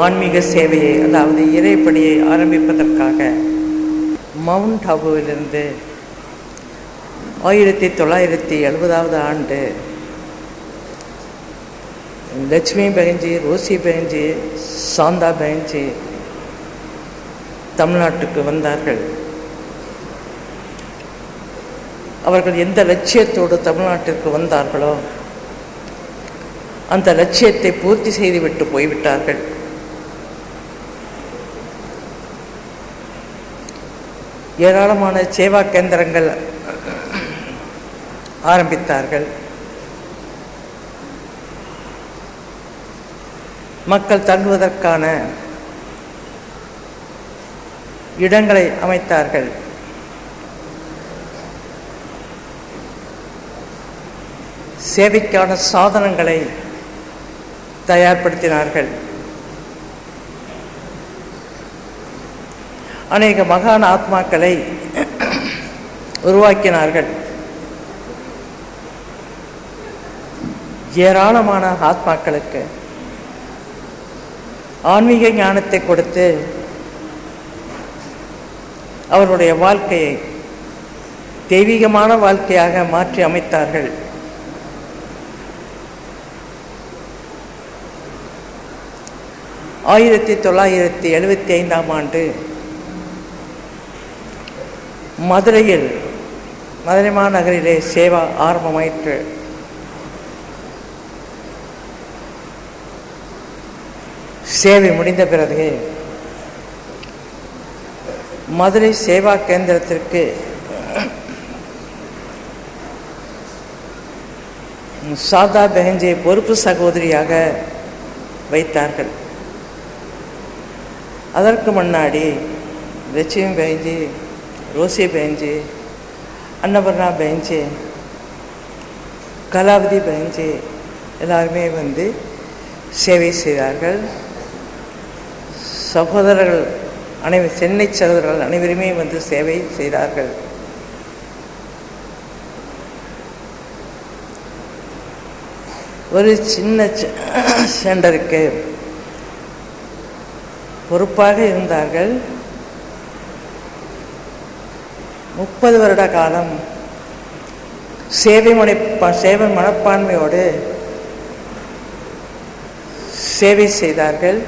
ஆன்மீக சேவையை, அதாவது இறைப்பணியை ஆரம்பிப்பதற்காக மவுண்ட் ஆபுவிலிருந்து 1970 ஆண்டு லட்சுமி பகன்ஜி, ரோசி பகன்ஜி, சாந்தா பகன்ஜி தமிழ்நாட்டுக்கு வந்தார்கள். அவர்கள் எந்த லட்சியத்தோடு தமிழ்நாட்டிற்கு வந்தார்களோ அந்த லட்சியத்தை பூர்த்தி செய்துவிட்டு போய்விட்டார்கள். ஏராளமான சேவா கேந்திரங்கள் ஆரம்பித்தார்கள். மக்கள் தங்குவதற்கான இடங்களை அமைத்தார்கள். சேவைக்கான சாதனங்களை தயார்படுத்தினார்கள். அநேக மகான் ஆத்மாக்களை உருவாக்கினார்கள். ஏராளமான ஆத்மாக்களுக்கு ஆன்மீக ஞானத்தை கொடுத்து அவர்களுடைய வாழ்க்கையை தெய்வீகமான வாழ்க்கையாக மாற்றி அமைத்தார்கள். ஆயிரத்தி 1975 ஆண்டு மதுரை மாநகரிலே சேவா ஆரம்பமாயிற்று. சேவை முடிந்த பிறகு மதுரை சேவா கேந்திரத்திற்கு சாதா பெஹன்ஜியை பொறுப்பு சகோதரியாக வைத்தார்கள். அதற்கு முன்னாடி லட்சுமி பெஹன்ஜி, ரோசி பெஹன்ஜி, அன்னபர்ணா பெஹன்ஜி, கலாவதி பெஹன்ஜி எல்லாருமே வந்து சேவை செய்தார்கள். சகோதரர்கள் சென்னை சகோதரர்கள் அனைவருமே வந்து சேவை செய்தார்கள். ஒரு சின்ன சென்டருக்கு பொறுப்பாக இருந்தார்கள். 30 வருட காலம் சேவை மனப்பான்மையோடு சேவை செய்தார்கள்.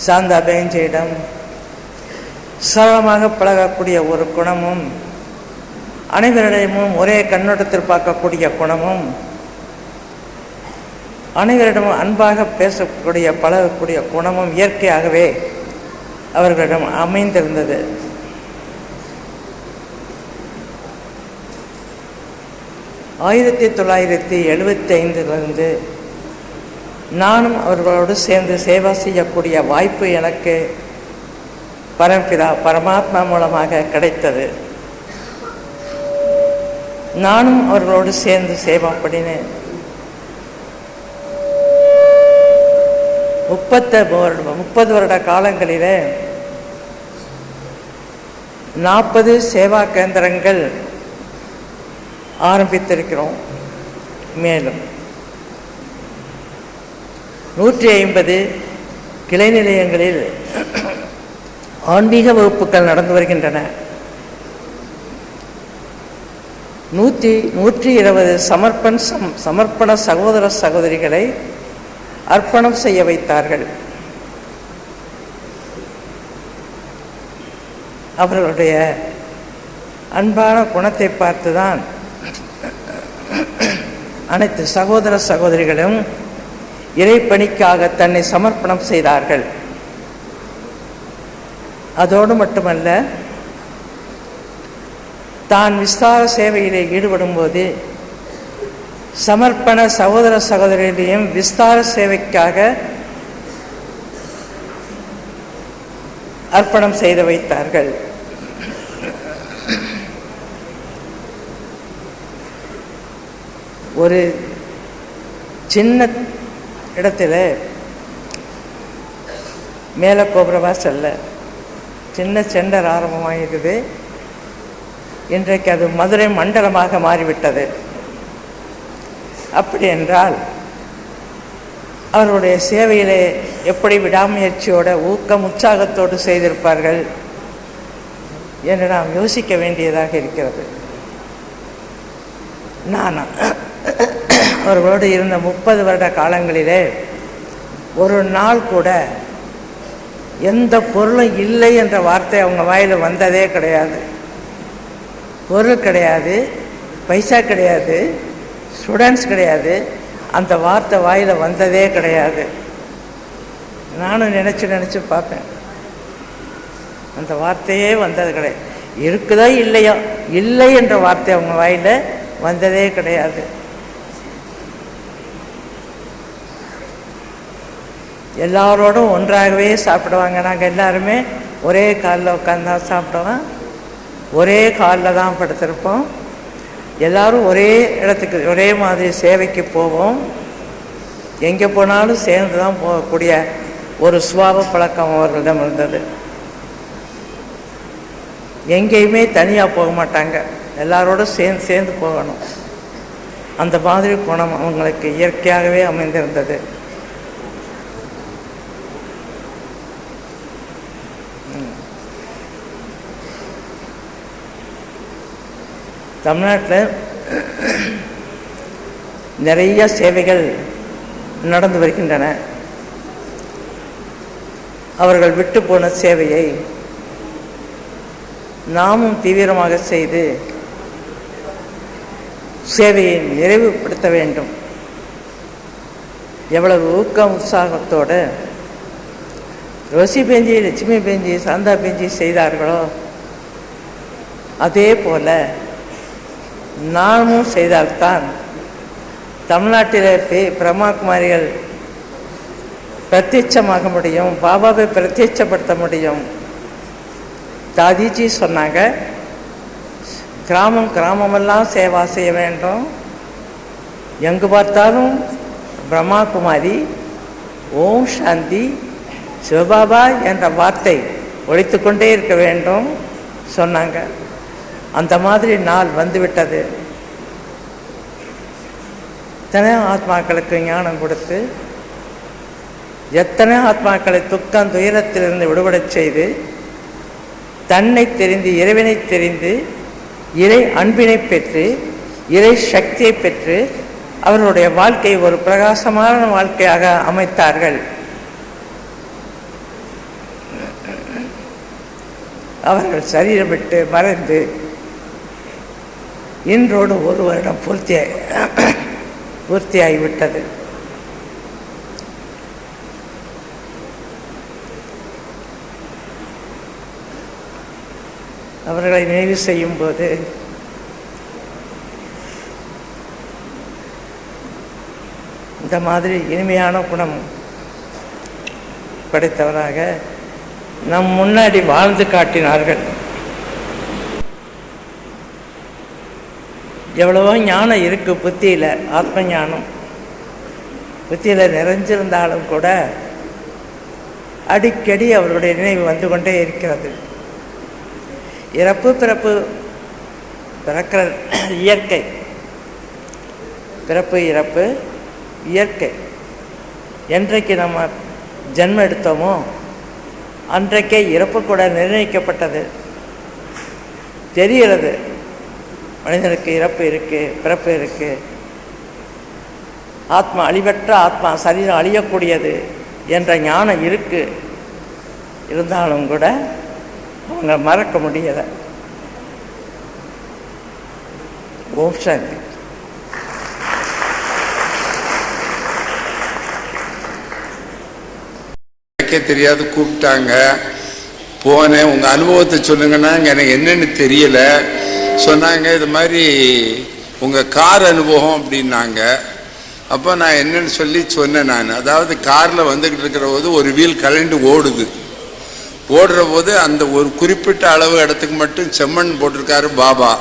சாந்தா பெஹன்ஜியிடம் சரளமாக பழகக்கூடிய ஒரு குணமும், அனைவரிடமும் ஒரே கண்ணோட்டத்தில் பார்க்கக்கூடிய குணமும், அனைவரிடமும் அன்பாக பேசக்கூடிய பழகக்கூடிய குணமும் இயற்கையாகவே அவர்களிடம் அமைந்திருந்தது. ஆயிரத்தி 1975 நானும் அவர்களோடு சேர்ந்து சேவை செய்யக்கூடிய வாய்ப்பு எனக்கு பரமாத்மா மூலமாக கிடைத்தது. நானும் அவர்களோடு சேர்ந்து சேவா பண்ணினேன். 30 வருட காலங்களிலே 40 சேவா கேந்திரங்கள் ஆரம்பித்திருக்கிறோம். மேலும் 150 கிளை நிலையங்களில் ஆன்மீக வகுப்புகள் நடந்து வருகின்றன. 120 சமர்ப்பண சகோதர சகோதரிகளை அர்ப்பணம் செய்ய வைத்தார்கள். அவர்களுடைய அன்பான குணத்தை பார்த்துதான் அனைத்து சகோதர சகோதரிகளும் இறைப்பணிக்காக தன்னை சமர்ப்பணம் செய்தார்கள். அதோடு மட்டுமல்ல, தான் விஸ்தார சேவையிலே ஈடுபடும் போது சமர்ப்பண சகோதர சகோதரிகளையும் விஸ்தார சேவைக்காக அர்ப்பணம் செய்து வைத்தார்கள். ஒரு சின்ன இடத்துல மேலே கோபுரமாக செல்ல சின்ன சென்டர் ஆரம்பமாகிருக்குது. இன்றைக்கு அது மதுரை மண்டலமாக மாறிவிட்டது. அப்படி என்றால் அவருடைய சேவையிலே எப்படி விடாமுயற்சியோட ஊக்கம் உற்சாகத்தோடு செய்திருப்பார்கள் என்று நாம் யோசிக்க வேண்டியதாக இருக்கிறது. நான் அவர்களோடு இருந்த 30 வருட காலங்களிலே ஒரு நாள் கூட எந்த பொருளும் இல்லை என்ற வார்த்தை அவங்க வாயில் வந்ததே கிடையாது. பொருள் கிடையாது, பைசா கிடையாது, ஸ்டூடெண்ட்ஸ் கிடையாது, அந்த வார்த்தை வாயில் வந்ததே கிடையாது. நானும் நினச்சி பார்ப்பேன், அந்த வார்த்தையே வந்தது கிடையாது. இருக்குதோ இல்லையோ, இல்லை என்ற வார்த்தை அவங்க வாயில் வந்ததே கிடையாது. எல்லாரோடும் ஒன்றாகவே சாப்பிடுவாங்க. நாங்கள் எல்லாருமே ஒரே காலில் உட்காந்து தான் சாப்பிடுவோம், ஒரே காலில் தான் படுத்திருப்போம். எல்லோரும் ஒரே இடத்துக்கு ஒரே மாதிரி சேவைக்கு போவோம். எங்கே போனாலும் சேர்ந்து தான் போகக்கூடிய ஒரு சுபாவ பழக்கம் அவர்களிடம் இருந்தது. எங்கேயுமே தனியாக போக மாட்டாங்க, எல்லாரோடும் சேர்ந்து போகணும். அந்த மாதிரி குணம் அவங்களுக்கு இயற்கையாகவே அமைந்திருந்தது. தமிழ்நாட்டில் நிறைய சேவைகள் நடந்து வருகின்றன. அவர்கள் விட்டு போன சேவையை நாமும் தீவிரமாக செய்து சேவையை நிறைவுபடுத்த வேண்டும். எவ்வளவு ஊக்கம் உற்சாகத்தோடு ரோசி பெஞ்சி, லட்சுமி பெஞ்சி, சாந்தா பெஞ்சி செய்தார்களோ அதே போல நாமும் செய்தால்தான் தமிழ்நாட்டிலே பிரம்மாகுமாரிகள் பிரத்யட்சமாக முடியும், பாபாவை பிரத்யட்சப்படுத்த முடியும். தாதிஜி சொன்னாங்க, கிராமமெல்லாம் சேவா செய்ய வேண்டும், எங்கு பார்த்தாலும் பிரம்மாகுமாரி, ஓம் சாந்தி, சிவபாபா என்ற வார்த்தை ஒலித்து கொண்டே இருக்க வேண்டும் சொன்னாங்க. அந்த மாதிரி நாள் வந்துவிட்டது. எத்தனை ஆத்மாக்களுக்கு ஞானம் கொடுத்து, எத்தனை ஆத்மாக்களை துக்கம் துயரத்திலிருந்து விடுபடச் செய்து, தன்னை தெரிந்து இறைவனை தெரிந்து இறை அன்பினை பெற்று இறை சக்தியை பெற்று அவர்களுடைய வாழ்க்கையை ஒரு பிரகாசமான வாழ்க்கையாக அமைத்தார்கள். அவர்கள் சரீரம் விட்டு மறைந்து இன்றோடு 1 வருடம் பூர்த்தியாகிவிட்டது. அவர்களை நினைவு செய்யும் போது இந்த மாதிரி இனிமையான குணம் படைத்தவராக நம் முன்னாடி வாழ்ந்து காட்டினார்கள். எவ்வளவோ ஞானம் இருக்குது புத்தியில், ஆத்ம ஞானம் புத்தியில் நிறைஞ்சிருந்தாலும் கூட அடிக்கடி அவருடைய நினைவு வந்து கொண்டே இருக்கிறது. இறப்பு பிறப்பு, பிறக்கிற இயற்கை, பிறப்பு இறப்பு இயற்கை. என்றைக்கு நம்ம ஜென்மம் எடுத்தோமோ அன்றைக்கே இறப்பு கூட நிர்ணயிக்கப்பட்டது. தெரிகிறது மனிதனுக்கு இறப்பு இருக்குது, பிறப்பு இருக்குது. ஆத்மா அழிவற்ற ஆத்மா, சரீரம் அழியக்கூடியது என்ற ஞானம் இருக்குது. இருந்தாலும் கூட அவங்க மறக்க முடியலை. ஓம் சாந்தி. தெரியாது, கூப்பிட்டாங்க, போனேன். உங்கள் அனுபவத்தை சொல்லுங்கன்னா எனக்கு என்னென்னு தெரியல. சொன்னாங்க இது மாதிரி உங்கள் கார் அனுபவம் அப்படின்னாங்க. அப்போ நான் என்னன்னு சொல்லி சொன்னேன். நான் அதாவது காரில் வந்துக்கிட்டு இருக்கிற போது ஒரு வீல் கலண்டு ஓடுற போது அந்த ஒரு குறிப்பிட்ட அளவு இடத்துக்கு மட்டும் செம்மண் போட்டிருக்காரு பாபா.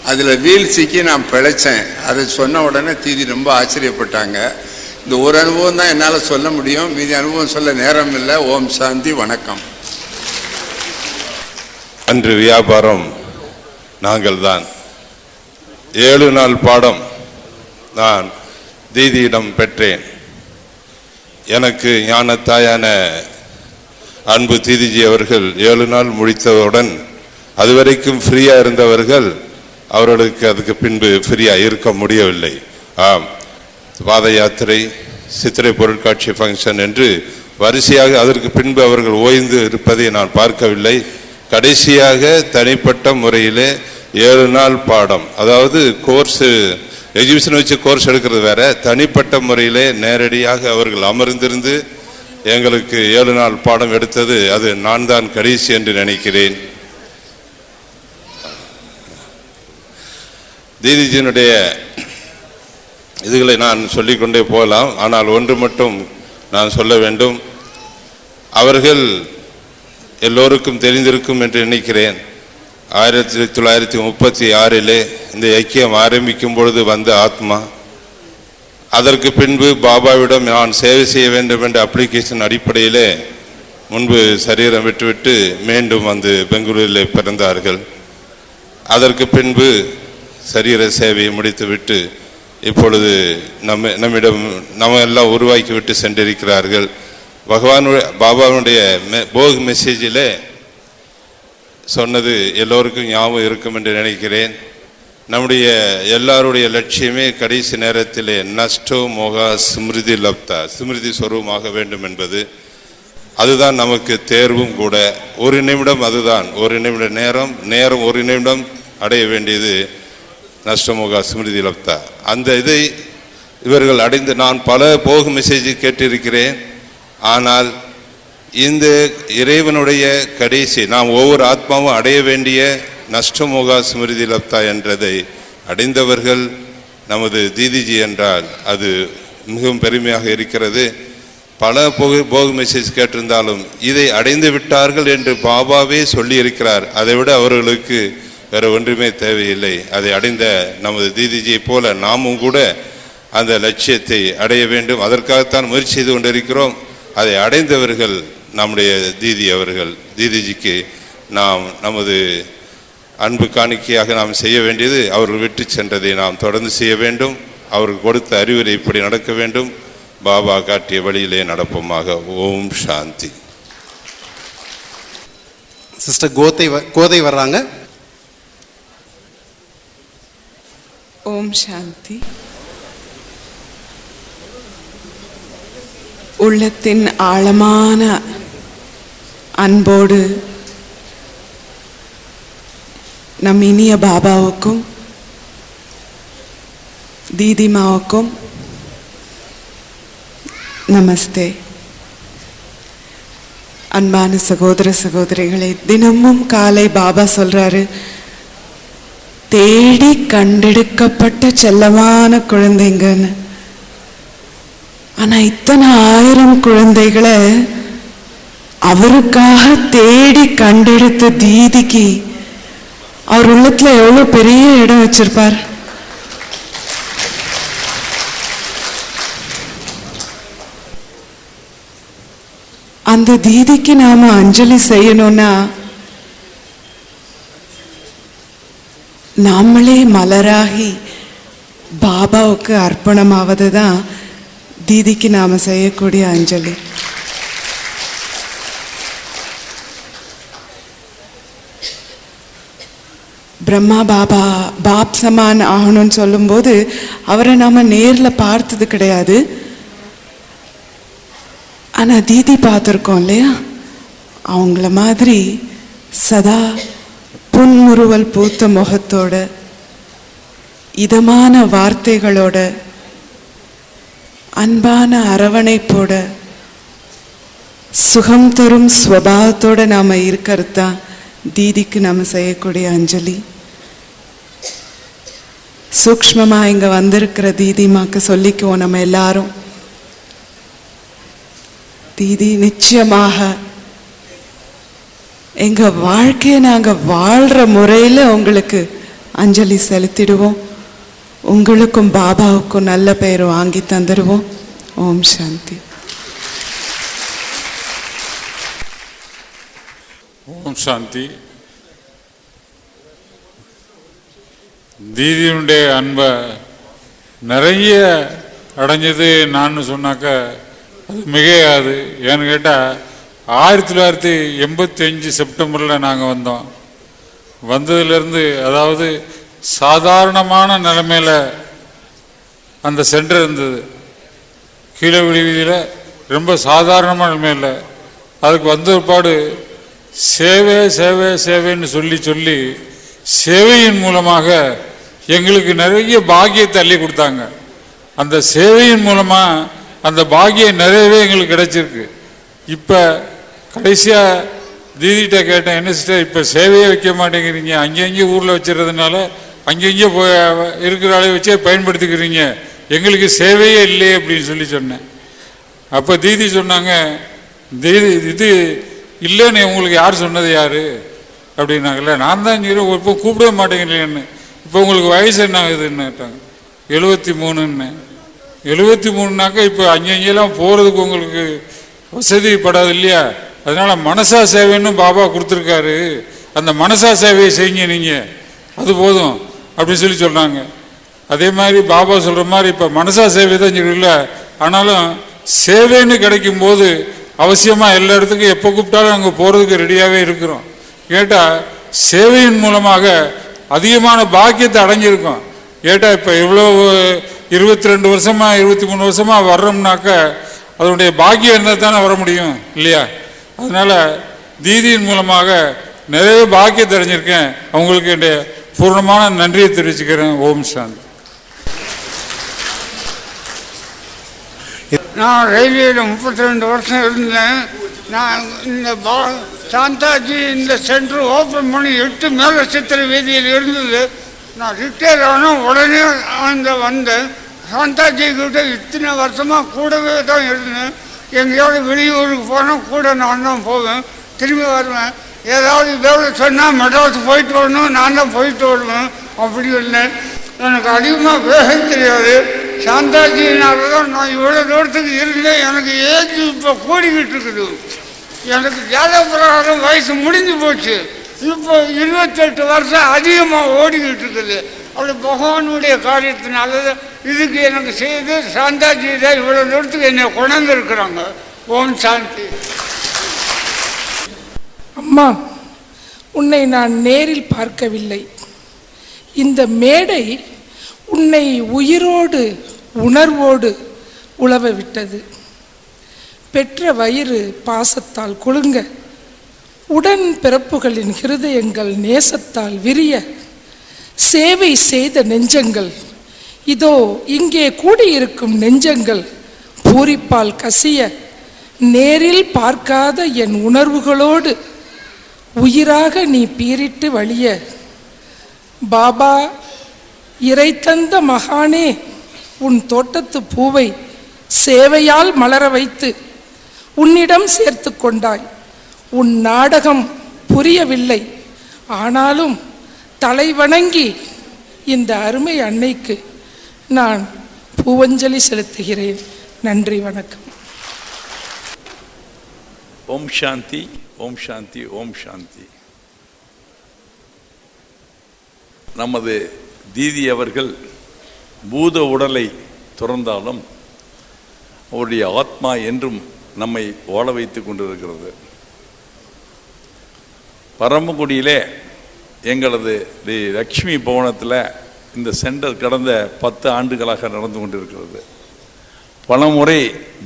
அதில் வீல் சிக்கி நான் பிழைச்சேன். அதை சொன்ன உடனே தீதி ரொம்ப ஆச்சரியப்பட்டாங்க. இந்த ஒரு அனுபவம் தான் என்னால் சொல்ல முடியும், மீதி அனுபவம் சொல்ல நேரம் இல்லை. ஓம் சாந்தி, வணக்கம். அன்று வியாபாரம் நாங்கள் தான். 7 நாள் பாடம் நான் தீதியிடம் பெற்றேன். எனக்கு ஞானத்தாயான அன்பு தீதிஜி அவர்கள் 7 நாள் முடித்தவுடன் அதுவரைக்கும் ஃப்ரீயா இருந்தவர்கள் அவர்களுக்கு அதுக்கு பின்பு ஃப்ரீயா இருக்க முடியவில்லை. பாத யாத்திரை, சித்திரை பொருட்காட்சி ஃபங்க்ஷன் என்று வரிசையாக அதற்கு பின்பு அவர்கள் ஓய்ந்து இருப்பதை நான் பார்க்கவில்லை. கடைசியாக தனிப்பட்ட முறையிலே 7 நாள் பாடம், அதாவது கோர்ஸ் எஜுகேஷன் வச்சு கோர்ஸ் எடுக்கிறது வேற, தனிப்பட்ட முறையிலே நேரடியாக அவர்கள் அமர்ந்திருந்து எங்களுக்கு 7 நாள் பாடம் எடுத்தது அது நான் தான் கடைசி என்று நினைக்கிறேன். தீதிஜியினுடைய இதுகளை நான் சொல்லிக்கொண்டே போகலாம். ஆனால் ஒன்று மட்டும் நான் சொல்ல வேண்டும். அவர்கள் எல்லோருக்கும் தெரிந்திருக்கும் என்று நினைக்கிறேன். 1936 இந்த ஐக்கியம் ஆரம்பிக்கும் பொழுது வந்த ஆத்மா, அதற்கு பின்பு பாபாவிடம் நான் சேவை செய்ய வேண்டும் என்ற அப்ளிகேஷன் அடிப்படையிலே முன்பு சரீரம் விட்டுவிட்டு மீண்டும் வந்து பெங்களூரில் பிறந்தார்கள். அதற்கு பின்பு சரீர சேவையை முடித்துவிட்டு இப்பொழுது நம்மிடம் நம்ம எல்லாம் உருவாக்கி விட்டு சென்றிருக்கிறார்கள். பாபாவுடைய போக் மெசேஜிலே சொன்னது எல்லோருக்கும் ஞாபகம் இருக்கும் என்று நினைக்கிறேன். நம்முடைய எல்லாருடைய லட்சியமே கடைசி நேரத்திலே நஷ்டோ மோகா ஸ்மிருதி லப்தா, ஸ்மிருதி சொரூபமாக வேண்டும் என்பது. அதுதான் நமக்கு தேர்வும் கூட. ஒரு நிமிடம், அதுதான் ஒரு நிமிட நேரம், ஒரு நிமிடம் அடைய வேண்டியது நஷ்டமோகா ஸ்மிருதி லப்தா. அந்த இதை இவர்கள் அடைந்து, நான் பல போக மெசேஜ் கேட்டிருக்கிறேன். ஆனால் இந்த இறைவனுடைய கடைசி நாம் ஒவ்வொரு ஆத்மாவும் அடைய வேண்டிய நஷ்டமோகா ஸ்மிருதி லப்தா என்றதை அடைந்தவர்கள் நமது தீதிஜி என்றால் அது மிகவும் பெருமையாக இருக்கிறது. பல போக மெசேஜ் கேட்டிருந்தாலும் இதை அடைந்து விட்டார்கள் என்று பாபாவே சொல்லி இருக்கிறார். அதை விட அவர்களுக்கு வேறு ஒன்றுமே தேவையில்லை. அதை அடைந்த நமது தீதிஜியை போல நாமும் கூட அந்த லட்சியத்தை அடைய வேண்டும். அதற்காகத்தான் முயற்சி செய்து கொண்டிருக்கிறோம். அதை அடைந்தவர்கள் நம்முடைய தீதி அவர்கள். தீதிஜிக்கு நாம் நமது அன்பு காணிக்கையாக நாம் செய்ய வேண்டியது அவர்கள் விட்டு சென்றதை நாம் தொடர்ந்து செய்ய வேண்டும். அவர்கள் கொடுத்த அறிவுரை இப்படி நடக்க வேண்டும். பாபா காட்டிய வழியிலே நடப்போமாக. ஓம் சாந்தி. சிஸ்டர் கோதை வர்றாங்க. ஓம் சாந்தி. உள்ளத்தின் ஆழமான அன்போடு நம் இனிய பாபாவுக்கும் தீதிமாவுக்கும் நமஸ்தே. அன்பான சகோதர சகோதரிகளை, தினமும் காலை பாபா சொல்றாரு, தேடி கண்டெடுக்கப்பட்ட செல்லமான குழந்தைங்கன்னு. ஆனா இத்தனை 1000 குழந்தைகளை அவருக்காக தேடி கண்டெடுத்த தீதிக்கு அவர் உள்ளத்துல எவ்வளவு பெரிய இடம் வச்சிருப்பார். அந்த தீதிக்கு நாம அஞ்சலி செய்யணும்னா நாமளே மலராகி பாபாவுக்கு அர்ப்பணமாவது தான் தீதிக்கு நாம செய்யக்கூடிய அஞ்சலி. பிரம்மா பாபா பாப் சமான் ஆகணும்னு சொல்லும்போது அவரை நாம நேர்ல பார்த்தது கிடையாது. ஆனா தீதி பார்த்துருக்கோம் இல்லையா? அவங்கள மாதிரி சதா புன்முறுவல் பூத்த முகத்தோட, இதமான வார்த்தைகளோட, அன்பான அரவணைப்போட, சுகம் தரும் ஸ்வபாவத்தோட நாம இருக்கிறது தான் தீதிக்கு நாம செய்யக்கூடிய அஞ்சலி. சூக்ஷ்மமா இங்க வந்திருக்கிற தீதிமாக்கு சொல்லிக்குவோம் நம்ம எல்லாரும். தீதி, நிச்சயமாக எங்க வாழ்க்கையை நாங்க வாழ்ற முறையில உங்களுக்கு அஞ்சலி செலுத்திடுவோம். உங்களுக்கும் பாபாவுக்கும் நல்ல பெயர் வாங்கி தந்துடுவோம். ஓம் சாந்தி. ஓம் சாந்தி. தீதியினுடைய அன்பை நிறைய அடைஞ்சது நான் சொன்னாக்க அது மிகையாது. ஏன்னு கேட்டால் 1985 செப்டம்பரில் நாங்கள் வந்தோம். வந்ததுலேருந்து அதாவது சாதாரணமான நிலைமையில் அந்த சென்டர் இருந்தது. கீழே வீதியில் ரொம்ப சாதாரணமான நிலைமையில் அதுக்கு வந்த பாடு சேவை சேவை சேவைன்னு சொல்லி சொல்லி சேவையின் மூலமாக எங்களுக்கு நிறைய பாக்கியத்தை அள்ளி கொடுத்தாங்க. அந்த சேவையின் மூலமாக அந்த பாக்கியம் நிறையவே எங்களுக்கு கிடைச்சிருக்கு. இப்போ கடைசியாக தீதிகிட்ட கேட்டேன், என்ன சிஸ்டர் இப்போ சேவையே வைக்க மாட்டேங்கிறீங்க, அங்கேயும் ஊரில் வச்சுருந்ததுனால அங்கேயும் போய் இருக்கிற அளவு வச்சே பயன்படுத்திக்கிறீங்க, எங்களுக்கு சேவையே இல்லையே அப்படின்னு சொல்லி சொன்னேன். அப்போ தீதி சொன்னாங்க, தீதி இது இல்லைன்னு உங்களுக்கு யார் சொன்னது யார் அப்படின்னாங்கல்ல. நான் தான் இப்போ கூப்பிடவே மாட்டேங்கிறேன்னு. இப்போ உங்களுக்கு வயசு என்ன ஆகுதுன்னு கேட்டாங்க. 73ன்னு. 73னாக்கா இப்போ அங்கெல்லாம் போகிறதுக்கு உங்களுக்கு வசதிப்படாது இல்லையா? அதனால மனசா சேவைன்னு பாபா கொடுத்துருக்காரு, அந்த மனசா சேவையை செய்யுங்க நீங்கள், அது போதும் அப்படின்னு சொல்லி சொன்னாங்க. அதே மாதிரி பாபா சொல்கிற மாதிரி இப்போ மனசா சேவை தான் சொல்லல, ஆனாலும் சேவைன்னு கிடைக்கும் போது அவசியமாக எல்லா இடத்துக்கும் எப்போ கூப்பிட்டாலும் அங்கே போகிறதுக்கு ரெடியாகவே இருக்கிறோம். கேட்டால் சேவையின் மூலமாக அதிகமான பாக்கியத்தை அடைஞ்சிருக்கோம். கேட்டால் இப்போ இவ்வளோ 22 வருஷமா 23 வருஷமா வர்றோம்னாக்க அதனுடைய பாக்கியம் இருந்தால் தானே வர முடியும் இல்லையா? அதனால தீதியின் மூலமாக நிறைய பாக்கியத்தை அடைஞ்சிருக்கேன். அவங்களுக்கு என்னுடைய பூர்ணமான நன்றியை தெரிவிச்சுக்கிறேன். ஓம் சாந்தி. நான் ரயில்வேயில் 32 வருஷம் இருந்தேன். நான் இந்த சாந்தாஜி இந்த சென்டர் ஓப்பன் பண்ணி 8 மேல சித்திரை வீதியில் இருந்தது. நான் ரிட்டையர் ஆனால் உடனே வந்தேன். சாந்தாஜி கிட்ட இத்தனை வருஷமாக கூடவே தான் இருந்தேன். எங்கேயாவது வெளியூருக்கு போனால் கூட நான் தான் போவேன், திரும்பி வருவேன். ஏதாவது வேலை சொன்னால் மெட்ராஸ் போயிட்டு வரணும், நான் தான் போயிட்டு வருவேன். அப்படி இருந்தேன். எனக்கு அதிகமாக பேச தெரியாது. சாந்தாஜினால தான் நான் இவ்வளோ தூரத்துக்கு இருந்தேன். எனக்கு ஏஜ் இப்போ கூடிக்கிட்டு இருக்குது. எனக்கு ஜாத பிரகாரம் வயசு முடிஞ்சு போச்சு. இப்போ 28 வருஷம் அதிகமாக ஓடிக்கிட்டு இருக்குது. அப்படி பகவானுடைய காரியத்தினால இதுக்கு எனக்கு செய்து சாந்தாஜி தான் இவ்வளோ தூரத்துக்கு என்னை கொண்டாந்து இருக்கிறாங்க. ஓம் சாந்தி. அம்மா, உன்னை நான் நேரில் பார்க்கவில்லை. இந்த மேடை உன்னை உயிரோடு உணர்வோடு உழவ விட்டது. பெற்ற வயிறு பாசத்தால் குலுங்க, உடன் பிறப்புகளின் ஹிருதயங்கள் நேசத்தால் விரிய, சேவை செய்த நெஞ்சங்கள் இதோ இங்கே கூடியிருக்கும் நெஞ்சங்கள் பூரிப்பால் கசிய, நேரில் பார்க்காத என் உணர்வுகளோடு உயிராக நீ பீரிட்டு வழிய, பாபா இறை தந்த மகானே, உன் தோட்டத்து பூவை சேவையால் மலர வைத்து உன்னிடம் சேர்த்து கொண்டாய். உன் நாடகம் புரியவில்லை, ஆனாலும் தலை வணங்கி இந்த அருமை அன்னைக்கு நான் பூவஞ்சலி செலுத்துகிறேன். நன்றி, வணக்கம். ஓம் சாந்தி, ஓம் சாந்தி, ஓம் சாந்தி. நமது தீதி அவர்கள் பூத உடலை துறந்தாலும் அவருடைய ஆத்மா என்றும் நம்மை வாழ வைத்து கொண்டிருக்கிறது. பரமக்குடியிலே எங்களது லக்ஷ்மி பவனத்தில் இந்த சென்டர் கடந்த 10 ஆண்டுகளாக நடந்து கொண்டிருக்கிறது. பலமுறை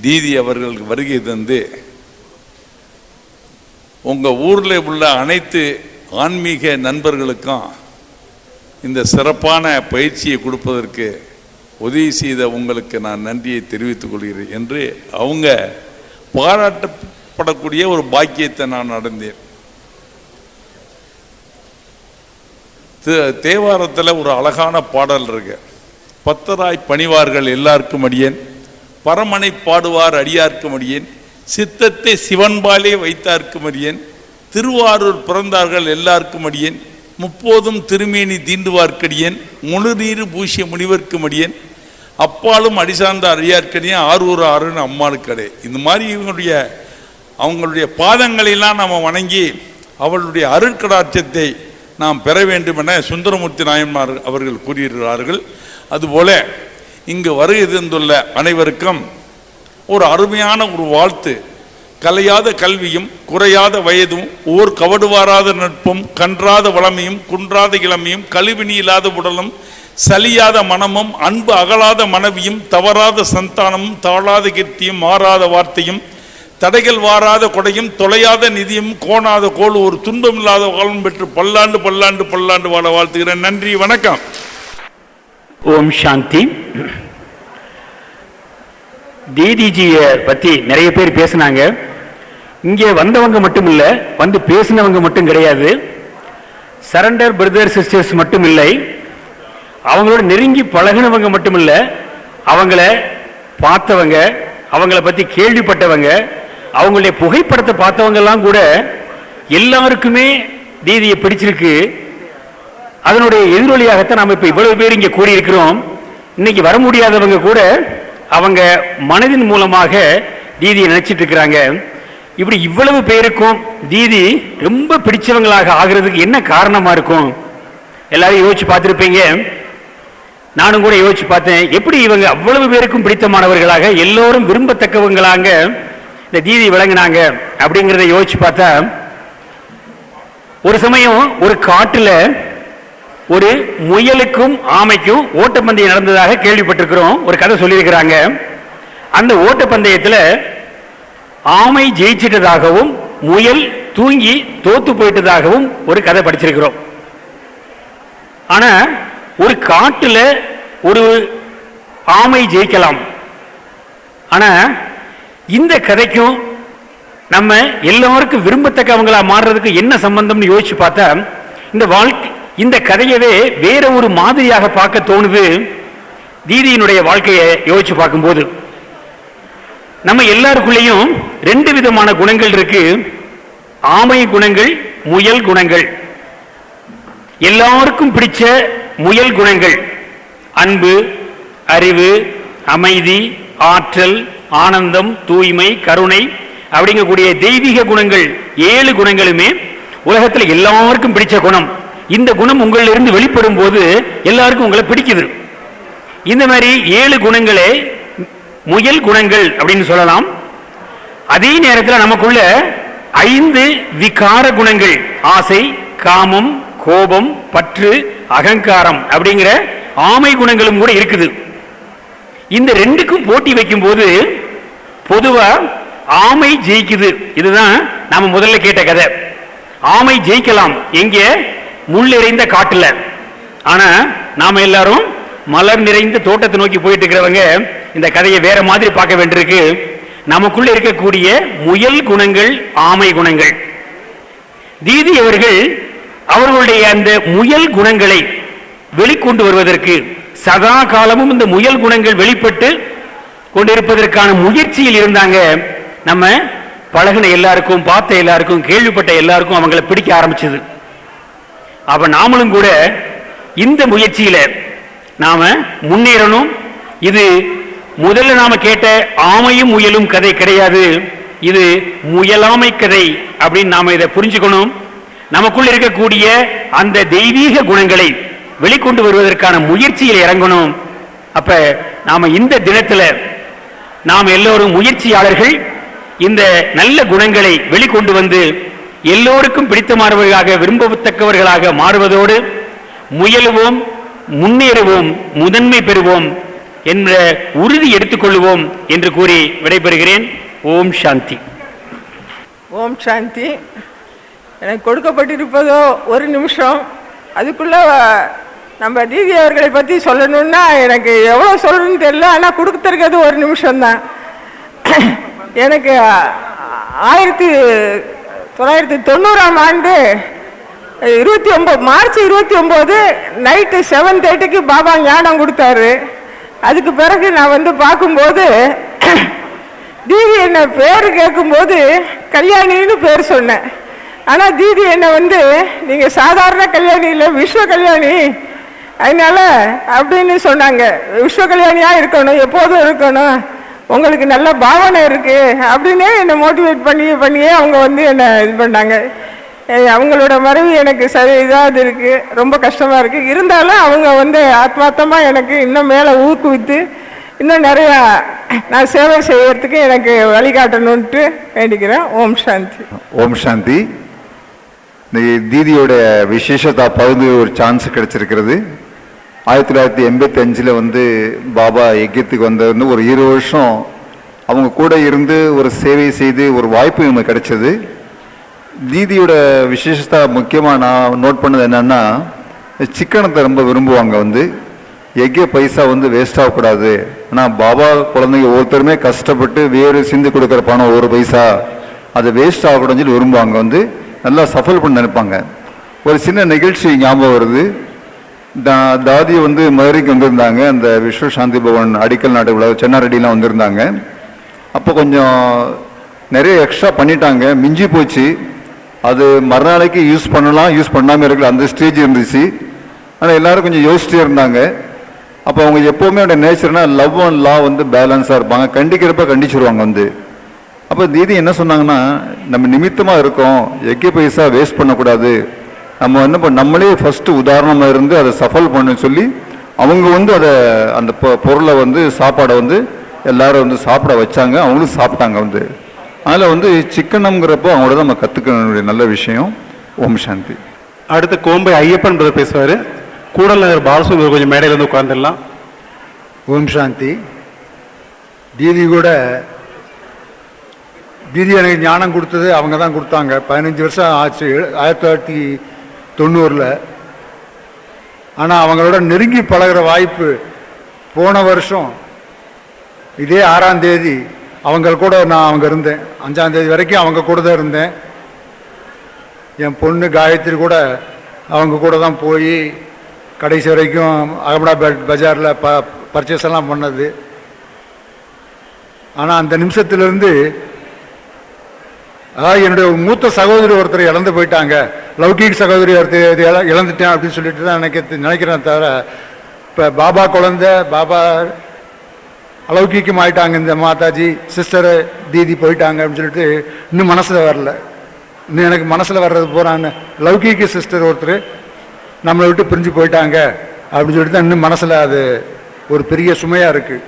தீதி அவர்கள் வருகை தந்து உங்கள் ஊரில் உள்ள அனைத்து ஆன்மீக நண்பர்களுக்கும் இந்த சிறப்பான பயிற்சியை கொடுப்பதற்கு உதவி செய்த உங்களுக்கு நான் நன்றியை தெரிவித்துக் கொள்கிறேன் என்று அவங்க பாராட்டப்படக்கூடிய ஒரு பாக்கியத்தை நான் அடைந்தேன். தேவாரத்தில் ஒரு அழகான பாடல் இருக்கு. பத்தராய் பணிவார்கள் எல்லாருக்கும் அடியேன், பரமனை பாடுவார் அடியார்க்கும் அடியேன், சித்தத்தை சிவன்பாலே வைத்தார்க்கும் அடியேன், திருவாரூர் பிறந்தார்கள் எல்லாருக்கும் அடியேன், முப்போதும் திருமேனி தீண்டுவார்க்கடியேன், முழு நீரு பூசிய முனிவர்க்கும் அடியேன், அப்பாலும் அடிசார்ந்த அடியார்க்கடியேன், ஆரூர் ஆறுன்னு அம்மாளுக்கடை. இந்த மாதிரி அவங்களுடைய பாதங்களெல்லாம் நாம் வணங்கி அவளுடைய அருட்கடாட்சத்தை நாம் பெற வேண்டும் என சுந்தரமூர்த்தி நாயன்மார் அவர்கள் கூறியிருக்கிறார்கள். அதுபோல இங்கு வருகை தந்துள்ள அனைவருக்கும் ஒரு அருமையான ஒரு வாழ்த்து. கலையாத கல்வியும் குறையாத வயதும் ஓர் கவடுவாராத நட்பும் கன்றாத வளமையும் குன்றாத இளமையும் கழிவினி இல்லாத உடலும் சலியாத மனமும் அன்பு அகலாத மனைவியும் தவறாத சந்தானமும் தாழாத கீர்த்தியும் மாறாத வார்த்தையும் தடைகள் வாராத கொடையும் தொலையாத நிதியும் கோணாத கோல் ஒரு துன்பம் இல்லாத காலம் பெற்று பல்லாண்டு பல்லாண்டு பல்லாண்டு வாழ வாழ்த்துகிறேன். நன்றி, வணக்கம். ஓம் சாந்தி. தீதிஜியை பற்றி நிறைய பேர் பேசினாங்க. இங்கே வந்தவங்க மட்டும் இல்லை, வந்து பேசினவங்க மட்டும் கிடையாது. சரண்டர் பிரதர் சிஸ்டர்ஸ் மட்டும் இல்லை, அவங்களோட நெருங்கி பழகினவங்க மட்டும் இல்லை, அவங்கள பார்த்தவங்க, அவங்கள பற்றி கேள்விப்பட்டவங்க, அவங்களுடைய புகைப்படத்தை பார்த்தவங்க எல்லாம் கூட எல்லாருக்குமே தீதியை பிடிச்சிருக்கு. அதனுடைய எதிரொலியாகத்தான் நாம் இப்போ இவ்வளவு பேர் இங்கே கூடியிருக்கிறோம். இன்னைக்கு வர முடியாதவங்க கூட அவங்க மனதின் மூலமாக தீதியை நினைச்சிட்டு இருக்கிறாங்க. இப்படி இவ்வளவு பேருக்கும் தீதி ரொம்ப பிடிச்சவங்களாக ஆகிறதுக்கு என்ன காரணமா இருக்கும்? எல்லாரும் யோசிச்சு பார்த்துருப்பீங்க. நானும் கூட யோசிச்சு பார்த்தேன், எப்படி இவங்க அவ்வளவு பேருக்கும் பிடித்தமானவர்களாக எல்லோரும் விரும்பத்தக்கவங்களாக இந்த தீதி விளங்கினாங்க அப்படிங்கிறத யோசிச்சு பார்த்தா, ஒரு சமயம் ஒரு காட்டுல ஒரு முயலுக்கும் ஆமைக்கும் ஓட்டப்பந்தயம் நடந்ததாக கேள்விப்பட்டிருக்கிறோம். ஒரு கதை சொல்லியிருக்கிறாங்க. அந்த ஓட்டப்பந்தயத்தில் ஆமை ஜெயிச்சிட்டதாகவும் முயல் தூங்கி தோத்து போயிட்டதாகவும் ஒரு கதை படிச்சிருக்கிறோம். ஆனா ஒரு காட்டுல ஒரு ஆமை ஜெயிக்கலாம். ஆனா இந்த கதைக்கும் நம்ம எல்லாருக்கும் விரும்பத்தக்கவங்களா மாறுறதுக்கு என்ன சம்பந்தம்னு யோசிச்சு பார்த்தா, இந்த கதையவே வேற ஒரு மாதிரியாக பார்க்க தோணுது. தீதியினுடைய வாழ்க்கையை யோசிச்சு பார்க்கும்போது நம்ம எல்லாருக்குள்ளேயும் ரெண்டு விதமான குணங்கள் இருக்கு. ஆமை குணங்கள், முயல் குணங்கள். எல்லாருக்கும் பிடிச்ச முயல் குணங்கள் அன்பு, அறிவு, அமைதி, ஆற்றல், ஆனந்தம், தூய்மை, கருணை அப்படிங்கக்கூடிய தெய்வீக குணங்கள் 7 குணங்களுமே உலகத்தில் எல்லாருக்கும் பிடிச்ச குணம். இந்த குணம் உங்களிலிருந்து வெளிப்படும் போது எல்லாருக்கும் உங்களை பிடிக்குது. இந்த மாதிரி 7 குணங்களே முயல் குணங்கள் அப்படின்னு சொல்லலாம். அதே நேரத்தில் நமக்குள்ள 5 விகார குணங்கள், ஆசை, காமம், கோபம், பற்று, அகங்காரம் அப்படிங்கிற ஆமை குணங்களும் கூட இருக்குது. இந்த ரெண்டுக்கும் போட்டி வைக்கும் போது பொதுவா ஆமை ஜெயிக்குது. இதுதான் நாம முதல்ல கேட்ட கதை. ஆமை ஜெயிக்கலாம் எங்க? முள் நிறைந்த காட்டுல. ஆனா நாம எல்லாரும் மலர் நிறைந்த தோட்டத்தை நோக்கி போயிட்டு இருக்கிறவங்க இந்த கதையை வேற மாதிரி பார்க்க வேண்டியிருக்கு. நமக்குள்ள இருக்கக்கூடிய முயல் குணங்கள், ஆமை குணங்கள். தீதி அவர்கள் அவர்களுடைய அந்த முயல் குணங்களை வெளிக்கொண்டு வருவதற்கு சதா காலமும் இந்த முயல் குணங்கள் வெளிப்பட்டு கொண்டிருப்பதற்கான முயற்சியில் இருந்தாங்க. நம்ம பழகின எல்லாருக்கும், பார்த்த எல்லாருக்கும், கேள்விப்பட்ட எல்லாருக்கும் அவங்களை பிடிக்க ஆரம்பிச்சது. அப்ப நாமளும் கூட இந்த முயற்சியில நாம முன்னேறணும். இது முதல்ல நாம கேட்ட ஆமையும் முயலும் கதை கிடையாது, இது முயலாமை கதை அப்படின்னு நாம இதை புரிஞ்சுக்கணும். நமக்குள்ள இருக்கக்கூடிய அந்த தெய்வீக குணங்களை வெளிக்கொண்டு வருவதற்கான முயற்சியில் இறங்கணும். அப்ப நாம இந்த தினத்துல நாம் எல்லோரும் முயற்சியாளர்கள். இந்த நல்ல குணங்களை வெளிக்கொண்டு வந்து எல்லோருக்கும் பிடித்தமானவர்களாக, விரும்பத்தக்கவர்களாக மாறுவதோடு முயலுவோம், முன்னேறுவோம், முதன்மை பெறுவோம் என்ற உறுதி எடுத்துக்கொள்வோம் என்று கூறி விடைபெறுகிறேன். ஓம் சாந்தி. ஓம் சாந்தி. எனக்கு கொடுக்கப்பட்டிருப்பதோ 1 நிமிஷம். அதுக்குள்ள நம்ம தீதி அவர்களை பற்றி சொல்லணும்னா எனக்கு எவ்வளோ சொல்லணும்னு தெரியல. ஆனால் கொடுத்துருக்கிறது 1 நிமிஷம்தான். எனக்கு 1990ஆம் ஆண்டு 29 மார்ச் 29 நைட்டு 7:30க்கு பாபா ஞானம் கொடுத்தாரு. அதுக்கு பிறகு நான் வந்து பார்க்கும்போது தீதி என்ன பேர் கேட்கும்போது கல்யாணின்னு பேர் சொன்னேன். ஆனால் தீதி என்ன வந்து நீங்கள் சாதாரண கல்யாணி இல்லை, விஸ்வ கல்யாணி, அதனால அப்படின்னு சொன்னாங்க. விஸ்வ கல்யாணியாக இருக்கணும், எப்போதும் இருக்கணும், உங்களுக்கு நல்ல பாவனை இருக்கு அப்படின்னே என்னை மோட்டிவேட் பண்ணியே அவங்க வந்து என்னை இது பண்ணாங்க. அவங்களோட மனைவி எனக்கு சரி இதாக இருக்குது, ரொம்ப கஷ்டமாக இருக்குது. இருந்தாலும் அவங்க வந்து ஆத்மார்த்தமாக எனக்கு இன்னும் மேலே ஊக்குவித்து இன்னும் நிறையா நான் சேவை செய்யறதுக்கு எனக்கு வழிகாட்டணுன்ட்டு வேண்டிக்கிறேன். ஓம் சாந்தி. ஓம் சாந்தி. இன்னைக்கு தீதியோட விசேஷத்தா பகுதி ஒரு சான்ஸ் கிடைச்சிருக்கிறது. 1985 வந்து பாபா யஜ்யத்துக்கு வந்தது ஒரு 20 வருஷம் அவங்க கூட இருந்து ஒரு சேவை செய்து ஒரு வாய்ப்பு நமக்கு கிடைச்சது. தீதியோட விசேஷத்தா முக்கியமாக நான் நோட் பண்ணது என்னன்னா, சிக்கனத்தை ரொம்ப விரும்புவாங்க. வந்து யஜ்ய பைசா வந்து வேஸ்ட் ஆகக்கூடாது. ஆனால் பாபா குழந்தைங்க ஒவ்வொருத்தருமே கஷ்டப்பட்டு வேறு சிந்து கொடுக்குற பணம் ஒரு பைசா அது வேஸ்ட் ஆகக்கூடாதுன்னு சொல்லி விரும்புவாங்க. வந்து நல்லா சஃபல் பண்ண நினைப்பாங்க. ஒரு சின்ன நிகழ்ச்சி ஞாபகம் வருது. தாதி வந்து மதுரைக்கு வந்திருந்தாங்க. அந்த விஸ்வ சாந்தி பவன் அடிக்கல் நாட்டு விழா சென்னாரெட்டிலாம் வந்திருந்தாங்க. அப்போ கொஞ்சம் நிறைய எக்ஸ்ட்ரா பண்ணிட்டாங்க, மிஞ்சி போச்சு. அது மறுநாளைக்கு யூஸ் பண்ணலாம், யூஸ் பண்ணாமல் இருக்கல, அந்த ஸ்டேஜ் இருந்துச்சு. ஆனால் எல்லாரும் கொஞ்சம் யோசிச்சுட்டே இருந்தாங்க. அப்போ அவங்க எப்போவுமே நேச்சர்னா லவ் அண்ட் லா வந்து பேலன்ஸாக இருப்பாங்க. கண்டிக்கிறப்ப கண்டிச்சிருவாங்க. வந்து அப்போ தீதி என்ன சொன்னாங்கன்னா, நம்ம நிமித்தமாக இருக்கோம், யஜ்ய பைசா வேஸ்ட் பண்ணக்கூடாது, நம்ம என்ன நம்மளே ஃபஸ்ட்டு உதாரணமாக இருந்து அதை சஃபல் பண்ண சொல்லி அவங்க வந்து அதை அந்த பொருளை வந்து சாப்பாடை வந்து எல்லாரும் வந்து சாப்பிட வச்சாங்க. அவங்களும் சாப்பிட்டாங்க. வந்து அதில் வந்து சிக்கனம்ங்கிறப்போ அவங்களோட நம்ம கற்றுக்க நல்ல விஷயம். ஓம் சாந்தி. அடுத்து கோம்பை ஐயப்பன் பிரதர் பேசுவார். கூடல் நகர் பாலசுந்தர் கொஞ்சம் மேடையில் வந்து உட்காந்துடலாம். ஓம் சாந்தி. தீதி கூட தீதி எனக்கு ஞானம் கொடுத்தது அவங்க தான் கொடுத்தாங்க. 15 வருஷம் ஆச்சு 1990. ஆனால் அவங்களோட நெருங்கி பழகிற வாய்ப்பு போன வருஷம் இதே 6ஆம் தேதி அவங்க கூட நான் அவங்க இருந்தேன். 5ஆம் தேதி வரைக்கும் அவங்க கூட தான் இருந்தேன். என் பொண்ணு காயத்ரி கூட அவங்க கூட தான் போய் கடைசி வரைக்கும் அகமதாபாத் பஜாரில் பர்ச்சேஸ் எல்லாம் பண்ணது. ஆனால் அந்த நிமிஷத்துலேருந்து என்னுடைய மூத்த சகோதரி ஒருத்தர் இழந்து போயிட்டாங்க. லௌகீக் சகோதரி ஒருத்தர் இழந்துட்டேன் அப்படின்னு சொல்லிட்டு தான் நினைக்கிறேன். தவிர இப்போ பாபா குழந்தை பாபா அலௌகிக்கம் ஆயிட்டாங்க. இந்த மாதாஜி சிஸ்டர் தீதி போயிட்டாங்க அப்படின்னு சொல்லிட்டு இன்னும் மனசில் வரல. இன்னும் எனக்கு மனசில் வர்றது போகிறாங்க, லௌகீக சிஸ்டர் ஒருத்தர் நம்மளை விட்டு பிரிஞ்சு போயிட்டாங்க அப்படின்னு சொல்லிட்டு தான் இன்னும் மனசில் அது ஒரு பெரிய சுமையாக இருக்குது.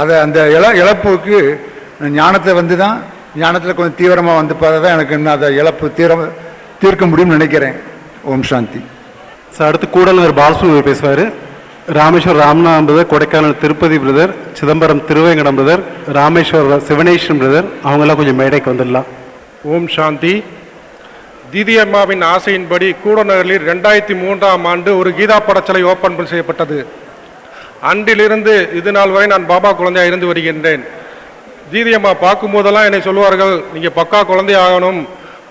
அதை அந்த இழப்புக்கு ஞானத்தை வந்து தான் ஞானத்தில் கொஞ்சம் தீவிரமாக வந்து பார்த்தா தான் எனக்கு இன்னும் அதை இழப்பு தீர்க்க முடியும்னு நினைக்கிறேன். ஓம் சாந்தி. சார் அடுத்து கூடலூர் பாலசுந்தர் பேசுவார். Rameshwar Ramanathan brother, Kodaikanal Tirupati brother, Chidambaram Thiruvengadam brother, Rameshwar Sivaneswaran brother, அவங்களாம் கொஞ்சம் மேடைக்கு வந்துடலாம். ஓம் சாந்தி. தீதி அம்மாவின் ஆசையின்படி கூடநகரில் 2003ஆம் ஆண்டு ஒரு கீதா படச்சலை ஓப்பன் செய்யப்பட்டது. அன்றிலிருந்து இது நாள் வரை நான் பாபா குழந்தையாக இருந்து வருகின்றேன். தீதி அம்மா பார்க்கும்போதெல்லாம் என்னை சொல்லுவார்கள், நீங்கள் பக்கா குழந்தை ஆகணும்,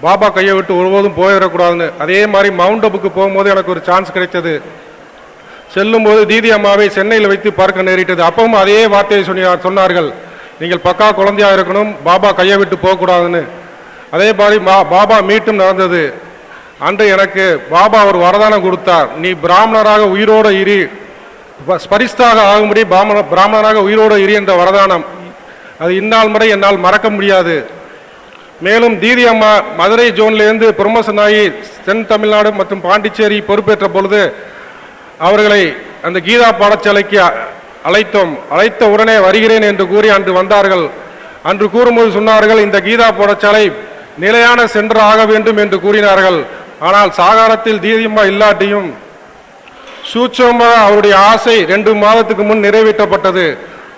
பாபா கையை விட்டு ஒருபோதும் போயிடக்கூடாதுன்னு. அதே மாதிரி மவுண்ட் அப்புக்கு போகும்போது எனக்கு ஒரு சான்ஸ் கிடைத்தது. செல்லும்போது தீதி அம்மாவை சென்னையில் வைத்து பார்க்க நேரிட்டது. அப்பவும் அதே வார்த்தையை சொன்னார்கள், நீங்கள் பக்கா குழந்தையாக இருக்கணும், பாபா கையை விட்டு போகக்கூடாதுன்னு. அதே மாதிரி பாபா மீட்டும் நடந்தது. அன்று எனக்கு பாபா ஒரு வரதானம் கொடுத்தார், நீ பிராமணராக உயிரோடு இரு, ஸ்பரிஸ்தாக ஆகும்படி பிராமணராக உயிரோடு இரு என்ற வரதானம். அது இந்நாள் முறை என்னால் மறக்க முடியாது. மேலும் தீதி அம்மா மதுரை ஜோன்லேருந்து ப்ரொமோஷன் ஆகி தென் தமிழ்நாடு மற்றும் பாண்டிச்சேரி பொறுப்பேற்ற பொழுது அவர்களை அந்த கீதா பாடசாலைக்கு அழைத்த உடனே வருகிறேன் என்று கூறி அன்று வந்தார்கள். அன்று கூறும்போது சொன்னார்கள், இந்த கீதா பாடசாலை நிலையான சென்று ஆக வேண்டும் என்று கூறினார்கள். ஆனால் சாகாரத்தில் தீதியம்மா இல்லாட்டியும் சூட்சமாக அவருடைய ஆசை 2 மாதத்துக்கு முன் நிறைவேற்றப்பட்டது.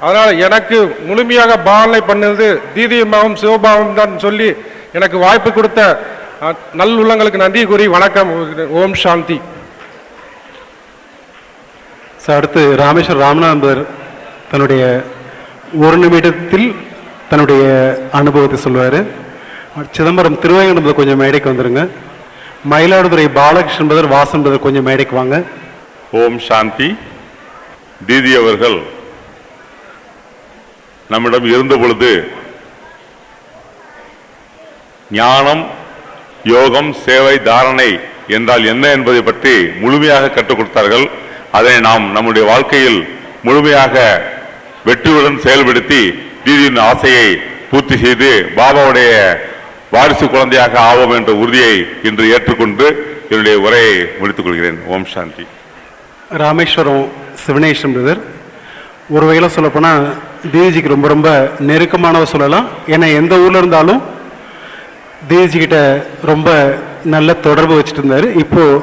அதனால் எனக்கு முழுமையாக பாவனை பண்ணது தீதியம்மாவும் சிவபாவும் தான் சொல்லி எனக்கு வாய்ப்பு கொடுத்த நல்லுள்ளங்களுக்கு நன்றி கூறி வணக்கம். ஓம் சாந்தி. அடுத்து ராமேஸ்வர் ராமநாதன் தன்னுடைய 1 நிமிடத்தில் தன்னுடைய அனுபவத்தை சொல்வார். சிதம்பரம் திருவேங்கடம் கொஞ்சம் மேடைக்கு வந்துருங்க. மயிலாடுதுறை பாலகிருஷ்ணன் பிரதர், வாசன் பிரதர் கொஞ்சம் மேடைக்கு வாங்க. ஓம் சாந்தி. தீதி அவர்கள் நம்மிடம் இருந்த பொழுது ஞானம், யோகம், சேவை, தாரணை என்றால் என்ன என்பதை பற்றி முழுமையாக கற்றுக் கொடுத்தார்கள். அதை நாம் நம்முடைய வாழ்க்கையில் முழுமையாக வெற்றியுடன் செயல்படுத்தி தீதியின் ஆசையை பூர்த்தி செய்து பாபாவுடைய வாரிசு குழந்தையாக ஆவோம் என்ற உறுதியை இன்று ஏற்றுக்கொண்டு என்னுடைய உரையை முடித்துக் கொள்கிறேன். ஓம் சாந்தி. ராமேஸ்வரம் சிவனேஸ்வரன் பிரதர், ஒரு வகையில் சொல்லப்போனால் தேவிஜிக்கு ரொம்ப ரொம்ப நெருக்கமானவ சொல்லலாம். ஏன்னா எந்த ஊரில் இருந்தாலும் தேவிஜிக்கிட்ட ரொம்ப நல்ல தொடர்பு வச்சுட்டு இருந்தார். இப்போது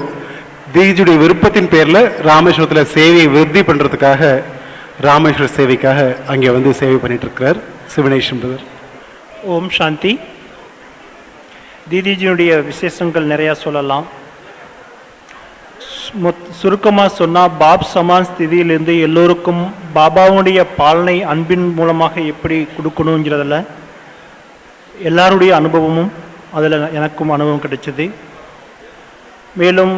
தேவிஜியுடைய விருப்பத்தின் பேரில் ராமேஸ்வரத்தில் சேவையை விருத்தி பண்ணுறதுக்காக ராமேஸ்வர சேவைக்காக அங்கே வந்து சேவை பண்ணிட்டு இருக்கிறார் சிவனேஸ்வரன் பிரதர். ஓம் சாந்தி. தீதிஜியுடைய விசேஷங்கள் நிறையா சொல்லலாம். சுருக்கமாக சொன்னால் பாப் சமான் ஸ்திதியிலிருந்து எல்லோருக்கும் பாபாவுடைய பாலனை அன்பின் மூலமாக எப்படி கொடுக்கணுங்கிறதில் எல்லாருடைய அனுபவமும் அதில் எனக்கும் அனுபவம் கிடைச்சது. மேலும்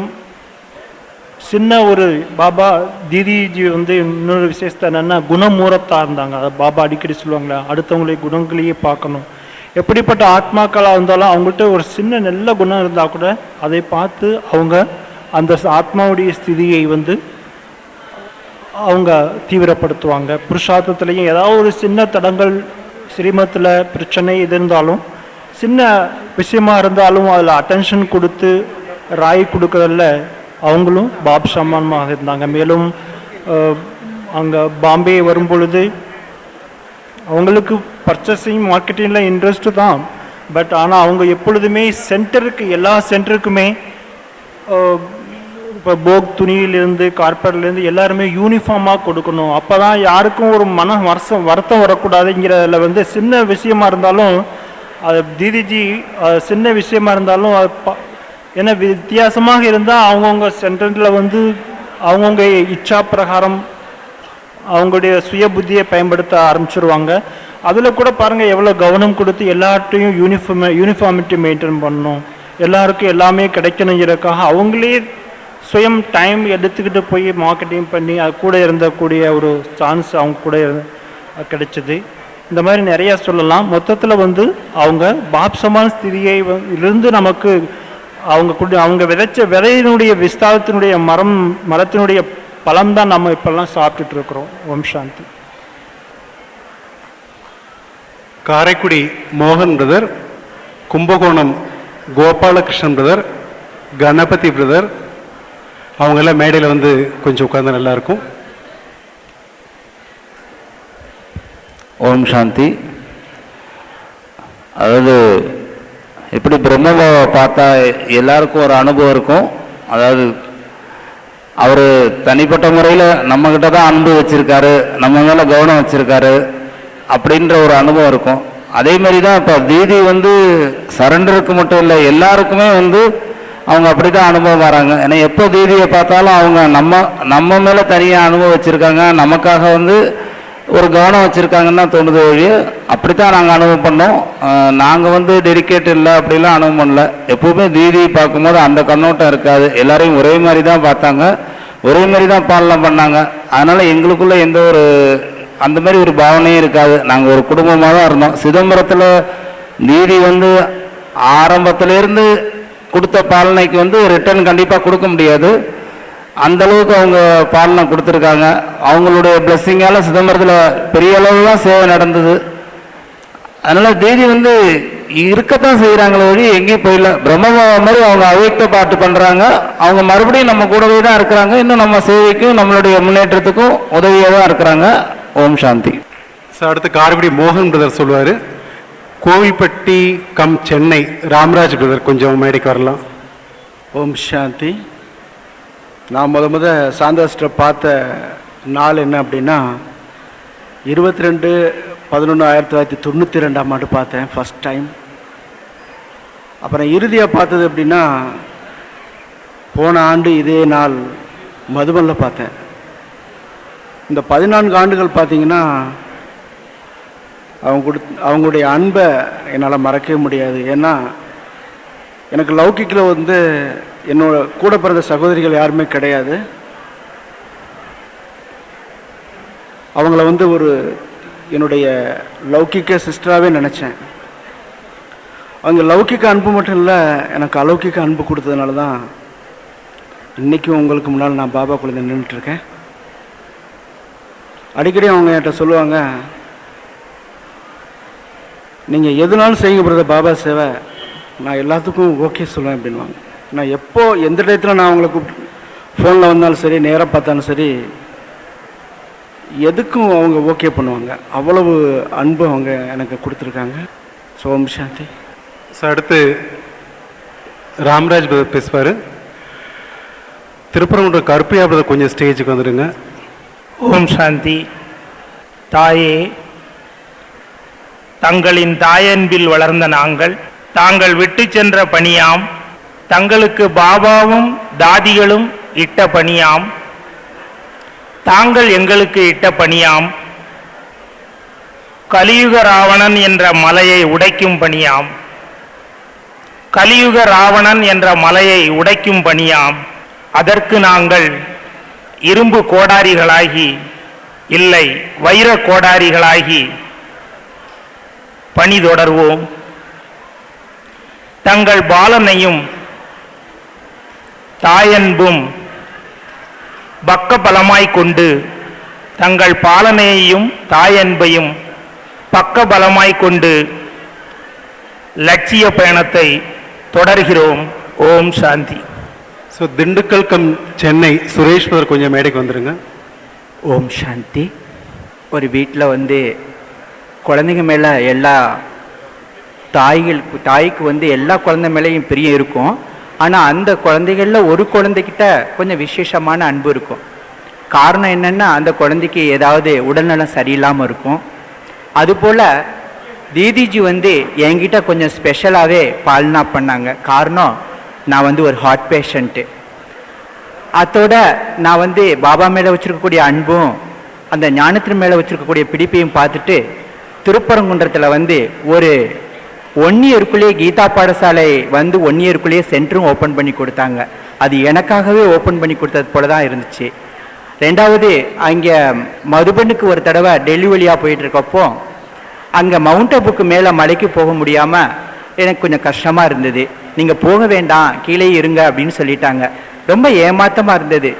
சின்ன ஒரு பாபா தீதிஜி வந்து இன்னொரு விசேஷத்தை என்னென்னா குணமூரத்தாக இருந்தாங்க. அதை பாபா அடிக்கடி சொல்லுவாங்களே, அடுத்தவங்களுடைய குணங்களையே பார்க்கணும். எப்படிப்பட்ட ஆத்மாக்களாக இருந்தாலும் அவங்கள்ட்ட ஒரு சின்ன நல்ல குணம் இருந்தால் கூட அதை பார்த்து அவங்க அந்த ஆத்மாவுடைய ஸ்திதியை வந்து அவங்க தீவிரப்படுத்துவாங்க. புருஷார்த்தத்துலேயும் ஏதாவது ஒரு சின்ன தடங்கள் ஸ்ரீமத்தில் பிரச்சனை இது இருந்தாலும் சின்ன விஷயமா இருந்தாலும் அதில் அட்டென்ஷன் கொடுத்து ராய் கொடுக்கறதில்ல அவங்களும் பாப் சமானமாக இருந்தாங்க. மேலும் அங்கே பாம்பே வரும் பொழுது அவங்களுக்கு பர்ச்சேசிங் மார்க்கெட்டிங்கில் இன்ட்ரெஸ்ட்டு தான். பட் ஆனால் அவங்க எப்பொழுதுமே சென்டருக்கு எல்லா சென்டருக்குமே இப்போ போக் துணியிலேருந்து கார்பெட்லேருந்து எல்லாருமே யூனிஃபார்மாக கொடுக்கணும். அப்போ தான் யாருக்கும் ஒரு வருத்தம் வரக்கூடாதுங்கிறதுல வந்து சின்ன விஷயமா இருந்தாலும் அது தீதிஜி சின்ன விஷயமா இருந்தாலும் அது ஏன்னா வித்தியாசமாக இருந்தால் அவங்கவுங்க சென்டரில் வந்து அவங்கவுங்க இச்சா பிரகாரம் அவங்களுடைய சுய புத்தியை பயன்படுத்த ஆரம்பிச்சிருவாங்க. அதில் கூட பாருங்கள் எவ்வளோ கவனம் கொடுத்து எல்லார்ட்டையும் யூனிஃபார்மிட்டி மெயின்டைன் பண்ணணும், எல்லாருக்கும் எல்லாமே கிடைக்கணுங்கிறதுக்காக அவங்களே சுயம் டைம் எடுத்துக்கிட்டு போய் மார்க்கெட்டிங் பண்ணி அது கூட இருந்தக்கூடிய ஒரு சான்ஸ் அவங்க கூட கிடைச்சிது. இந்த மாதிரி நிறையா சொல்லலாம். மொத்தத்தில் வந்து அவங்க பாப்சமான ஸ்திதியை இருந்து நமக்கு அவங்க விதைச்ச விதையினுடைய விஸ்தாரத்தினுடைய மரத்தினுடைய பலம் தான் நம்ம இப்பெல்லாம் சாப்பிட்டுட்டு இருக்கிறோம். ஓம் சாந்தி. காரைக்குடி மோகன் brother, Kumbakonam Gopalakrishnan brother, Ganapathi brother, அவங்கெல்லாம் மேடையில் வந்து கொஞ்சம் உட்கார்ந்து நல்லா இருக்கும். ஓம் சாந்தி. அதாவது எப்படி பிரம்மபாவை பார்த்தா எல்லாருக்கும் ஒரு அனுபவம் இருக்கும். அதாவது அவர் தனிப்பட்ட முறையில் நம்மக்கிட்ட தான் அன்பு வச்சுருக்காரு, நம்ம மேலே கவனம் வச்சுருக்காரு அப்படின்ற ஒரு அனுபவம் இருக்கும். அதே மாதிரி தான் இப்போ தீதி வந்து சரண்டருக்கு மட்டும் இல்லை, எல்லாருக்குமே வந்து அவங்க அப்படி தான் அனுபவம் வராங்க. ஏன்னா எப்போ தீதியை பார்த்தாலும் அவங்க நம்ம மேலே தனியாக அனுபவம் வச்சுருக்காங்க, நமக்காக வந்து ஒரு கவனம் வச்சுருக்காங்கன்னு தான் தோணுது வழிய அப்படித்தான் நாங்கள் அனுபவம் பண்ணோம். நாங்கள் வந்து டெடிக்கேட் இல்லை அப்படிலாம் அனுபவம் பண்ணல. எப்போவுமே தீதி பார்க்கும்போது அந்த கண்ணோட்டம் இருக்காது. எல்லாரையும் ஒரே மாதிரி தான் பார்த்தாங்க, ஒரே மாதிரி தான் பாலனம் பண்ணாங்க. அதனால் எங்களுக்குள்ளே எந்த ஒரு அந்த மாதிரி ஒரு பாவனையும் இருக்காது. நாங்கள் ஒரு குடும்பமாக தான் இருந்தோம். சிதம்பரத்தில் தீதி வந்து ஆரம்பத்திலேருந்து கொடுத்த பாலனைக்கு வந்து ரிட்டர்ன் கண்டிப்பாக கொடுக்க முடியாது. அந்தளவுக்கு அவங்க பாலனை கொடுத்துருக்காங்க. அவங்களுடைய பிளெஸ்ஸிங்கால் சிதம்பரத்தில் பெரிய அளவு தான் சேவை நடந்தது. அதனால் தீதி வந்து இருக்கத்தான் செய்கிறாங்களே வழி எங்கேயும் போயிடல. பிரம்மபாவா மாதிரி அவங்க அவைக்த பாட்டு பண்ணுறாங்க. அவங்க மறுபடியும் நம்ம கூடவே தான் இருக்கிறாங்க. இன்னும் நம்ம சேவைக்கும் நம்மளுடைய முன்னேற்றத்துக்கும் உதவியாக தான் இருக்கிறாங்க. ஓம் சாந்தி. சார், அடுத்து காரைக்குடி மோகன் பிரதர் சொல்லுவார். கோவில்பட்டி சென்னை ராம்ராஜ் பிரதர் கொஞ்சம் மேடைக்கு வரலாம். ஓம் சாந்தி. நான் முத சாந்தாஸ்டரை பார்த்த நாள் என்ன அப்படின்னா 22/11/1992 பார்த்தேன் ஃபஸ்ட் டைம். அப்புறம் இறுதியாக பார்த்தது அப்படின்னா போன ஆண்டு இதே நாள் மதுபனில் பார்த்தேன். இந்த 14 ஆண்டுகள் பார்த்தீங்கன்னா அவங்களுடைய அன்பை என்னால் மறக்கவே முடியாது. ஏன்னா எனக்கு லௌகிக்கில் வந்து என்னோட கூட பிறந்த சகோதரிகள் யாருமே கிடையாது. அவங்கள வந்து ஒரு என்னுடைய லௌகிக்க சிஸ்டராகவே நினச்சேன். அவங்க லௌகிக்க அன்பு மட்டும் இல்லை, எனக்கு அலௌகிக்க அன்பு கொடுத்ததுனால தான் இன்றைக்கும் உங்களுக்கு முன்னால் நான் பாபா குழந்தை நின்றுட்டுருக்கேன். அடிக்கடி அவங்க என்கிட்ட சொல்லுவாங்க, நீங்கள் எதுனாலும் செய்யுங்க பிரதர் பாபா சேவை, நான் எல்லாத்துக்கும் ஓகே சொல்லுவேன் அப்படின்வாங்க. நான் எப்போ எந்த டயத்தில் நான் அவங்களை கூப்பிட்டு ஃபோனில் வந்தாலும் சரி, நேராக பார்த்தாலும் சரி, எதுக்கும் அவங்க ஓகே பண்ணுவாங்க. அவ்வளவு அன்பு அவங்க எனக்கு கொடுத்துருக்காங்க. ஓம் சாந்தி. ஸோ அடுத்து ராம்ராஜ் பிரதர் பேசுவார். திருப்பரங்குன்றம் கருப்பையா பிரதர் கொஞ்சம் ஸ்டேஜுக்கு வந்துடுங்க. ஓம் சாந்தி. தாயே, தங்களின் தாயன்பில் வளர்ந்த நாங்கள் தாங்கள் விட்டு சென்ற பணியாம், தங்களுக்கு பாபாவும் தாதிகளும் இட்ட பணியாம், தாங்கள் எங்களுக்கு இட்ட பணியாம், கலியுக ராவணன் என்ற மலையை உடைக்கும் பணியாம், கலியுக ராவணன் என்ற மலையை உடைக்கும் பணியாம். அதற்கு நாங்கள் இரும்பு கோடாரிகளாகி, இல்லை வைர கோடாரிகளாகி பணி தொடர்வோம். தங்கள் பாலனையும் தாயன்பும் பக்க பலமாய் கொண்டு தங்கள் பாலனையையும் தாயன்பையும் பக்க பலமாய் கொண்டு லட்சிய பயணத்தை தொடர்கிறோம். ஓம் சாந்தி. So Dindigul cum Chennai Suresh brother கொஞ்சம் மேடைக்கு வந்துடுங்க. ஓம் சாந்தி. ஒரு வீட்டில் வந்து குழந்தைங்க மேலே எல்லா தாய்க்கு வந்து எல்லா குழந்தை மேலேயும் பிரியம் இருக்கும். ஆனால் அந்த குழந்தைகளில் ஒரு குழந்தைகிட்ட கொஞ்சம் விசேஷமான அன்பு இருக்கும். காரணம் என்னென்னா, அந்த குழந்தைக்கு ஏதாவது உடல்நலம் சரியில்லாமல் இருக்கும். அதுபோல் தீதிஜி வந்து என்கிட்ட கொஞ்சம் ஸ்பெஷலாகவே பால்னா பண்ணாங்க. காரணம், நான் வந்து ஒரு ஹார்ட் பேஷண்ட்டு. அதோட நான் வந்து பாபா மேலே வச்சுருக்கக்கூடிய அன்பும் அந்த ஞானத்தின் மேலே வச்சுருக்கக்கூடிய பிடிப்பையும் பார்த்துட்டு திருப்பரங்குன்றத்தில் வந்து ஒரு 1 இயருக்குள்ளேயே கீதா பாடசாலை வந்து 1 இயருக்குள்ளேயே சென்டரும் ஓப்பன் பண்ணி கொடுத்தாங்க. அது எனக்காகவே ஓப்பன் பண்ணி கொடுத்தது போல தான் இருந்துச்சு. ரெண்டாவது, அங்கே மதுபனுக்கு ஒரு தடவை டெல்லி வழியாக போயிட்டுருக்கப்போ அங்கே மவுண்ட் அபுக்கு மேலே மலைக்கு போக முடியாமல் எனக்கு கொஞ்சம் கஷ்டமாக இருந்தது. நீங்கள் போக வேண்டாம், கீழே இருங்க அப்படின்னு சொல்லிட்டாங்க. ரொம்ப ஏமாற்றமாக இருந்தது.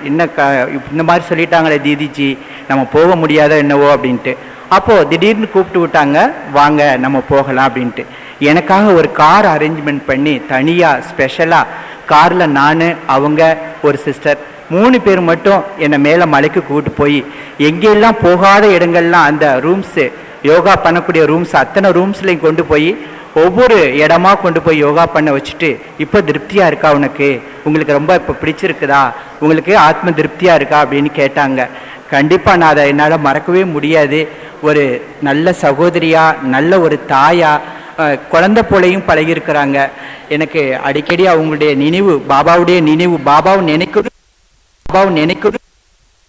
இந்த மாதிரி சொல்லிட்டாங்களே தீதிஜி, நம்ம போக முடியாத என்னவோ அப்படின்ட்டு. அப்போது திடீர்னு கூப்பிட்டு விட்டாங்க, வாங்க நம்ம போகலாம் அப்படின்ட்டு. எனக்காக ஒரு கார் அரேஞ்ச்மெண்ட் பண்ணி தனியாக ஸ்பெஷலாக காரில் நான், அவங்க, ஒரு சிஸ்டர் 3 பேர் மட்டும் என்னை மேலே மலைக்கு கூப்பிட்டு போய் எங்கெல்லாம் போகாத இடங்கள்லாம் அந்த ரூம்ஸு, யோகா பண்ணக்கூடிய ரூம்ஸ், அத்தனை ரூம்ஸ்லையும் கொண்டு போய் ஒவ்வொரு இடமா கொண்டு போய் யோகா பண்ண வச்சுட்டு, இப்போ திருப்தியாக இருக்கா உனக்கு, உங்களுக்கு ரொம்ப இப்போ பிடிச்சிருக்குதா, உங்களுக்கு ஆத்ம திருப்தியாக இருக்கா அப்படின்னு கேட்டாங்க. கண்டிப்பாக நான் அதை என்னால் மறக்கவே முடியாது. ஒரு நல்ல சகோதரியா, நல்ல ஒரு தாயா, குழந்தை போலையும் பழகியிருக்கிறாங்க. எனக்கு அடிக்கடி அவங்களுடைய நினைவு, பாபாவுடைய நினைவு, பாபாவை நினைக்கிறது